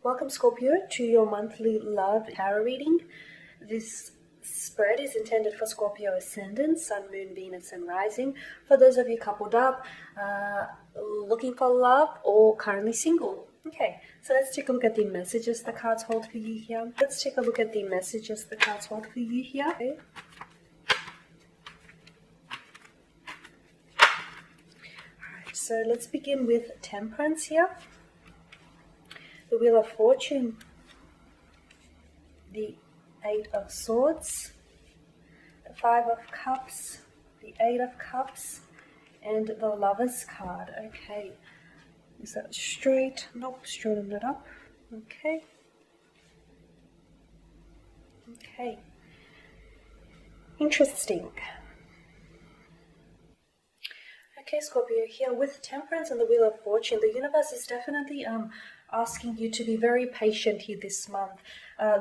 Welcome, Scorpio, to your monthly love tarot reading. This spread is intended for Scorpio ascendant, Sun, Moon, Venus, and Rising. For those of you coupled up, looking for love, or currently single. Okay, so let's take a look at the messages the cards hold for you here. Okay. Alright, so let's begin with Temperance here. The Wheel of Fortune, the Eight of Swords, the Five of Cups, the Eight of Cups, and the Lover's card. Okay, is that straight? Nope, straighten it up. Okay. Interesting. Okay, Scorpio, here with Temperance and the Wheel of Fortune, the universe is definitely asking you to be very patient here this month.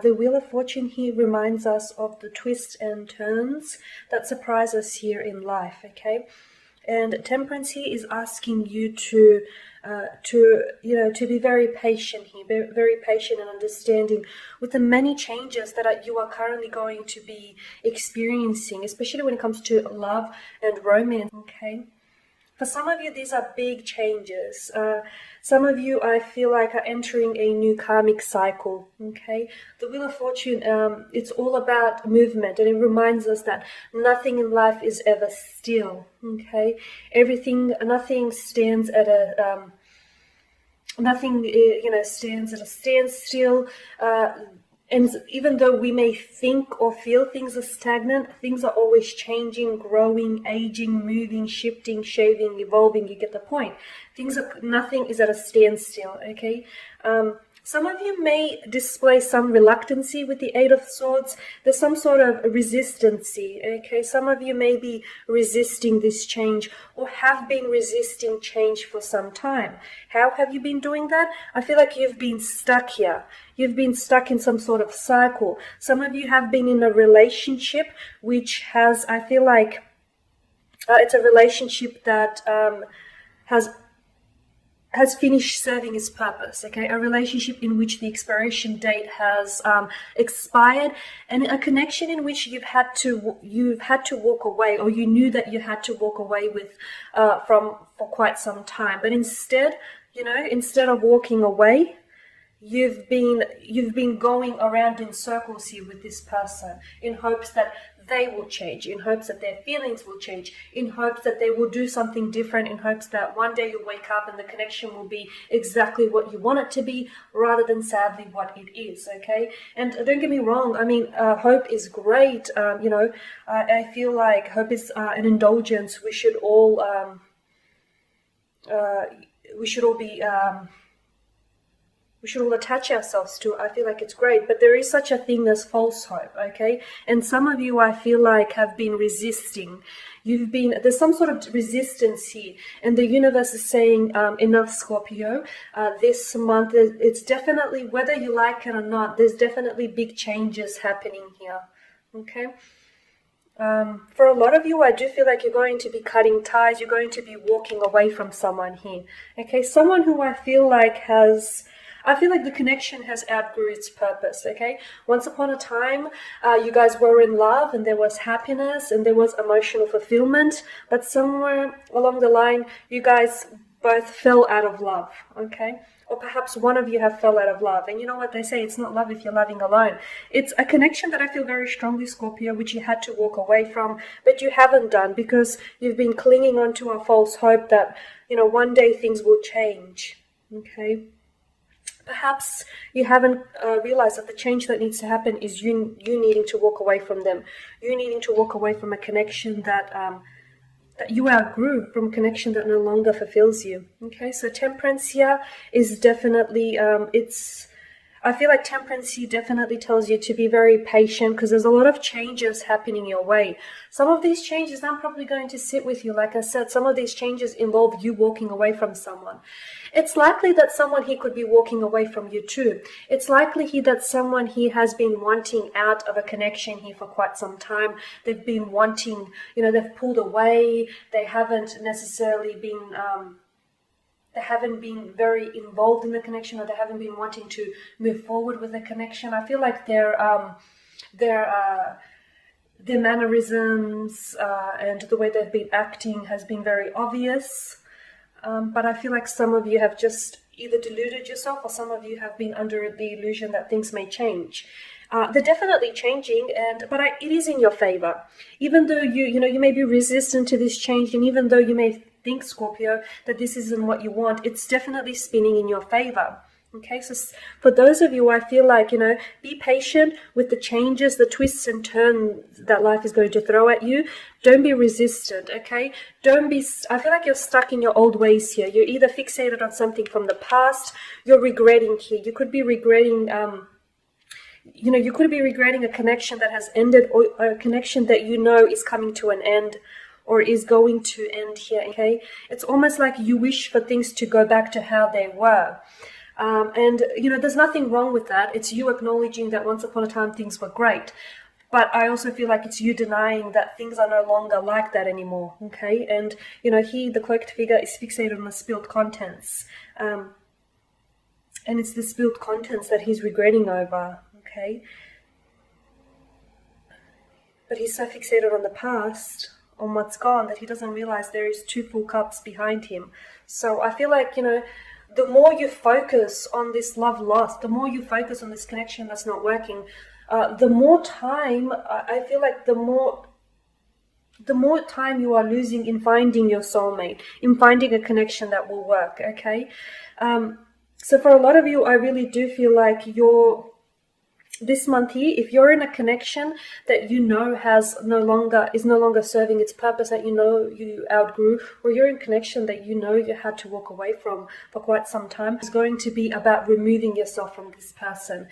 The Wheel of Fortune here reminds us of the twists and turns that surprise us here in life, okay? And Temperance here is asking you to be very patient here, very patient and understanding with the many changes that you are currently going to be experiencing, especially when it comes to love and romance, okay? For some of you, these are big changes. Some of you, I feel like, are entering a new karmic cycle, okay? The Wheel of Fortune, it's all about movement, and it reminds us that nothing in life is ever still, okay? Nothing stands at a, stands at a standstill. And even though we may think or feel things are stagnant, things are always changing, growing, aging, moving, shifting, shaving, evolving. You get the point. Nothing is at a standstill, okay? Some of you may display some reluctancy with the Eight of Swords. There's some sort of resistancy, okay? Some of you may be resisting this change or have been resisting change for some time. How have you been doing that? I feel like you've been stuck here. You've been stuck in some sort of cycle. Some of you have been in a relationship which has, I feel like, it's a relationship that has finished serving its purpose, okay? A relationship in which the expiration date has expired, and a connection in which you've had to walk away, or you knew that you had to walk away with for quite some time. But instead of walking away, you've been going around in circles here with this person in hopes that they will change, in hopes that their feelings will change, in hopes that they will do something different, in hopes that one day you'll wake up and the connection will be exactly what you want it to be, rather than sadly what it is, okay? And don't get me wrong, I mean, hope is great. I feel like hope is an indulgence we should all attach ourselves to. I feel like it's great, but there is such a thing as false hope, okay? And some of you, I feel like, have been resisting. There's some sort of resistance here, and the universe is saying, enough, Scorpio. This month, it's definitely, whether you like it or not, there's definitely big changes happening here, okay? For a lot of you, I do feel like you're going to be cutting ties. You're going to be walking away from someone here, okay? Someone who I feel like the connection has outgrew its purpose, okay? Once upon a time, you guys were in love and there was happiness and there was emotional fulfillment, but somewhere along the line, you guys both fell out of love, okay? Or perhaps one of you have fell out of love. And you know what they say, it's not love if you're loving alone. It's a connection that I feel very strongly, Scorpio, which you had to walk away from, but you haven't done because you've been clinging on to a false hope that, one day things will change, okay? Perhaps you haven't realized that the change that needs to happen is you needing to walk away from them. You needing to walk away from a connection that you outgrew, from a connection that no longer fulfills you. Okay, so Temperance here is definitely, I feel like Temperance here definitely tells you to be very patient because there's a lot of changes happening your way. Some of these changes aren't probably going to sit with you. Like I said, some of these changes involve you walking away from someone. It's likely that someone here could be walking away from you too. It's likely here that someone here has been wanting out of a connection here for quite some time. They've been wanting, they've pulled away. They haven't necessarily been they haven't been very involved in the connection, or they haven't been wanting to move forward with the connection. I feel like their mannerisms and the way they've been acting has been very obvious. But I feel like some of you have just either deluded yourself, or some of you have been under the illusion that things may change. They're definitely changing, but it is in your favor. Even though you may be resistant to this change, and even though you may think, Scorpio, that this isn't what you want, it's definitely spinning in your favor. Okay, so for those of you, I feel like, be patient with the changes, the twists and turns that life is going to throw at you. Don't be resistant, okay? I feel like you're stuck in your old ways here. You're either fixated on something from the past, you're regretting here. You could be regretting, you could be regretting a connection that has ended, or a connection that is coming to an end, or is going to end here, okay? It's almost like you wish for things to go back to how they were. And there's nothing wrong with that. It's you acknowledging that once upon a time things were great. But I also feel like it's you denying that things are no longer like that anymore, okay? And, he, the cloaked figure, is fixated on the spilled contents. And it's the spilled contents that he's regretting over, okay? But he's so fixated on the past, on what's gone, that he doesn't realize there is 2 full cups behind him. So I feel like, the more you focus on this love lost, the more you focus on this connection that's not working, the more time, I feel like the more time you are losing in finding your soulmate, in finding a connection that will work, okay? So for a lot of you, I really do feel like this month here, if you're in a connection that is no longer serving its purpose, that you outgrew, or you're in a connection that you had to walk away from for quite some time, it's going to be about removing yourself from this person.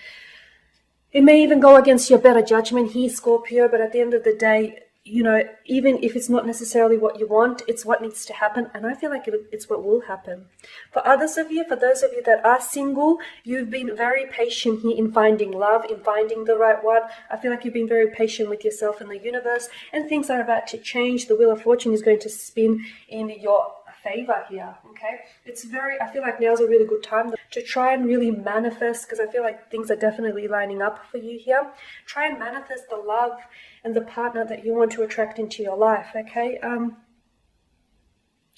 It may even go against your better judgment here, Scorpio, but at the end of the day, even if it's not necessarily what you want, it's what needs to happen, and I feel like it's what will happen. For those of you that are single, you've been very patient here in finding love, in finding the right one. I feel like you've been very patient with yourself and the universe, and things are about to change. The Wheel of Fortune is going to spin in your favor here, okay? I feel like now's a really good time to try and really manifest, because I feel like things are definitely lining up for you here. Try and manifest the love and the partner that you want to attract into your life, okay?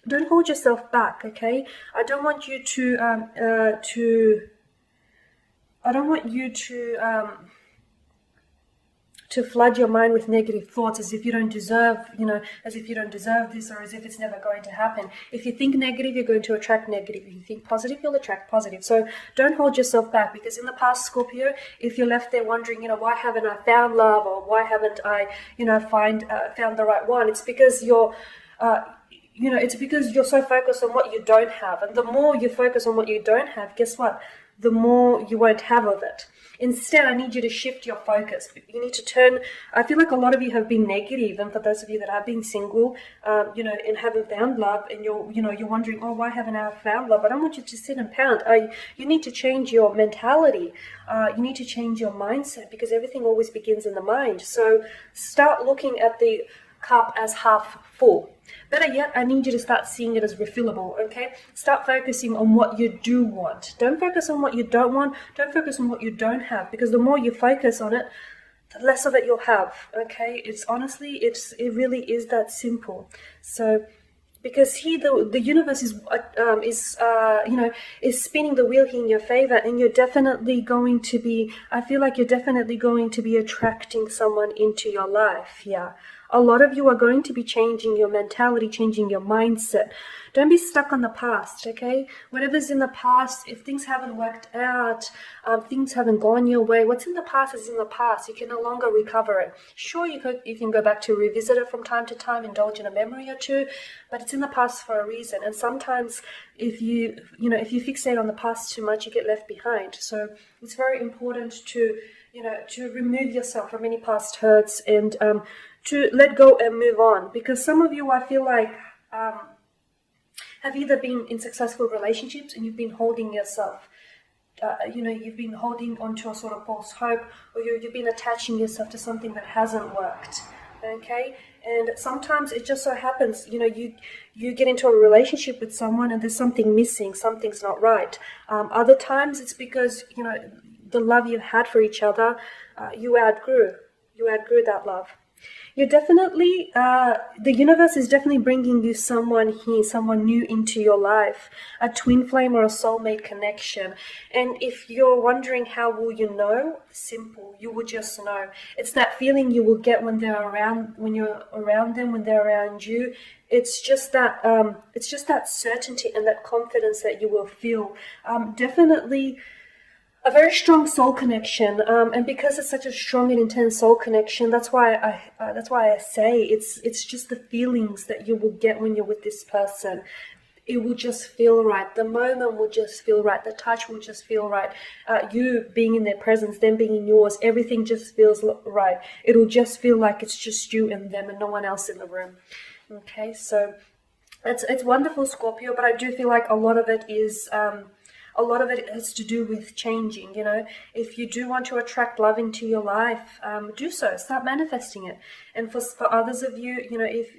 Don't hold yourself back, okay? I don't want you to flood your mind with negative thoughts, as if you don't deserve, this, or as if it's never going to happen. If you think negative, you're going to attract negative. If you think positive, you'll attract positive. So don't hold yourself back, because in the past, Scorpio, if you're left there wondering, why haven't I found love, or why haven't I, found the right one? It's because you're so focused on what you don't have. And the more you focus on what you don't have, guess what? The more you won't have of it. Instead, I need you to shift your focus. You need to turn. I feel like a lot of you have been negative, and for those of you that have been single, and haven't found love, and you're wondering, oh, why haven't I found love? I don't want you to sit and pound. You need to change your mentality. You need to change your mindset, because everything always begins in the mind. So start looking at the cup as half full. Better yet, I need you to start seeing it as refillable, okay? Start focusing on what you do want. Don't focus on what you don't want. Don't focus on what you don't have, because the more you focus on it, the less of it you'll have, okay? It really is that simple. So, because the universe is spinning the wheel here in your favor, and you're definitely going to be, I feel like you're definitely going to be attracting someone into your life, yeah. A lot of you are going to be changing your mentality, changing your mindset. Don't be stuck on the past, okay? Whatever's in the past, if things haven't worked out, things haven't gone your way, what's in the past is in the past. You can no longer recover it. Sure, you can go back to revisit it from time to time, indulge in a memory or two, but it's in the past for a reason. And sometimes if you fixate on the past too much, you get left behind. So it's very important to remove yourself from any past hurts, and to let go and move on. Because some of you, I feel like, have either been in successful relationships and you've been holding yourself, you've been holding onto a sort of false hope, or you've been attaching yourself to something that hasn't worked. Okay, and sometimes it just so happens, you get into a relationship with someone and there's something missing, something's not right. Other times it's because the love you had for each other, you outgrew that love. You're definitely, the universe is definitely bringing you someone here, someone new into your life, a twin flame or a soulmate connection. And if you're wondering how will you know, simple, you will just know. It's that feeling you will get when they're around, when you're around them, when they're around you. It's just that certainty and that confidence that you will feel. Definitely a very strong soul connection, and because it's such a strong and intense soul connection, that's why I say it's just the feelings that you will get when you're with this person. It will just feel right. The moment will just feel right. The touch will just feel right. You being in their presence, them being in yours, everything just feels right. It'll just feel like it's just you and them and no one else in the room. Okay, so it's wonderful, Scorpio, but I do feel like a lot of it has to do with changing. If you do want to attract love into your life, do so. Start manifesting it. And for others of you, if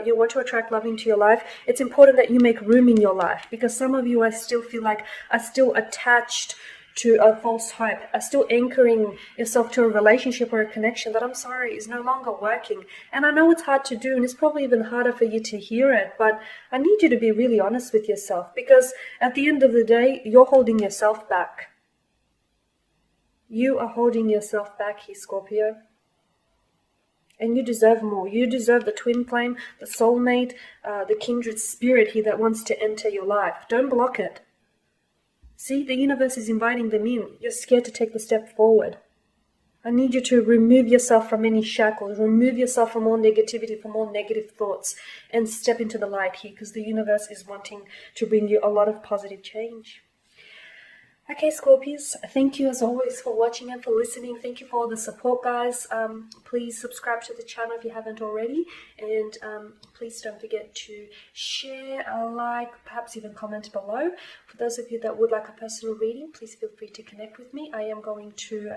you want to attract love into your life, it's important that you make room in your life, because some of you, I still feel like, are still attached to a false hope, are still anchoring yourself to a relationship or a connection that, I'm sorry, is no longer working. And I know it's hard to do, and it's probably even harder for you to hear it, but I need you to be really honest with yourself, because at the end of the day, you're holding yourself back. You are holding yourself back here, Scorpio. And you deserve more. You deserve the twin flame, the soulmate, the kindred spirit here that wants to enter your life. Don't block it. See, the universe is inviting them in. You're scared to take the step forward. I need you to remove yourself from any shackles, remove yourself from all negativity, from all negative thoughts, and step into the light here, because the universe is wanting to bring you a lot of positive change. Okay, Scorpios, thank you as always for watching and for listening. Thank you for all the support, guys. Please subscribe to the channel if you haven't already, and please don't forget to share, like, perhaps even comment below. For those of you that would like a personal reading, please feel free to connect with me. I am going to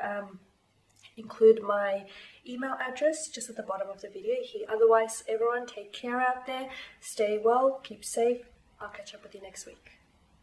include my email address just at the bottom of the video here. Otherwise, everyone, take care out there, stay well, keep safe. I'll catch up with you next week.